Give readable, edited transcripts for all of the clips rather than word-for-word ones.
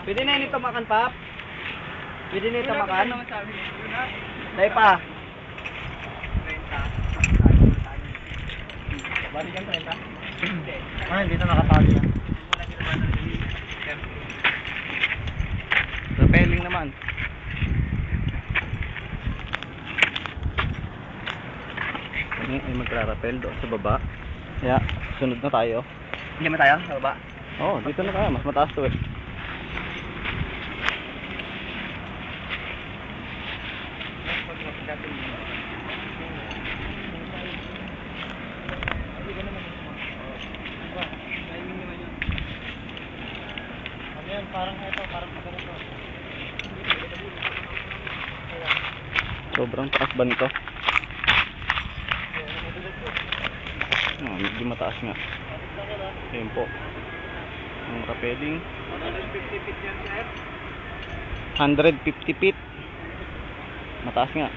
Pwede na yun ito makan, Pap? Pwede na ito makan? Dahil pa. 30. Balik ang 30? Ay, hindi na nakatali yan. Rappelling naman. Kami ay magra-rappel doon sa baba. Kaya, sunod na tayo. Hindi naman tayo sa baba? Oo, dito na tayo. Mas mataas to eh. Parang ito, parang ganito. Sobrang taas ba nito? Medyo mataas nga. Ayun po. Ang rappelling. 150 feet yan, sir. 150 feet. Mataas nga.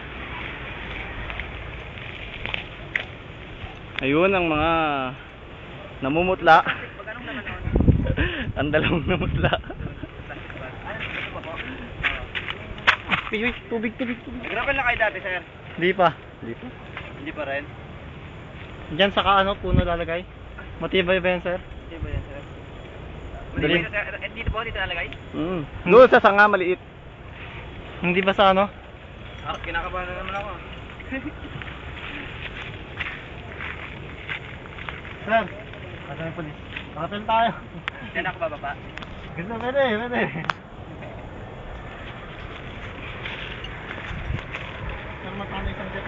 Ayun ang mga namumutla. Ang dalawang namutla. Tubig. Nag-rappel na kayo dati, sir? Hindi pa. Hindi pa rin. Diyan sa kaano puno lalagay? Matibay ba yan, sir? Hindi ba yan, sir? Dali. Dito po, dito nalagay? Doon sa sanga maliit. Hindi ba sa ano? Kinakabahan na naman ako. Sir, kasi may polis. Rappel tayo. Diyan ako bababa. Gusto, pwede. Sir, magkano isang jet?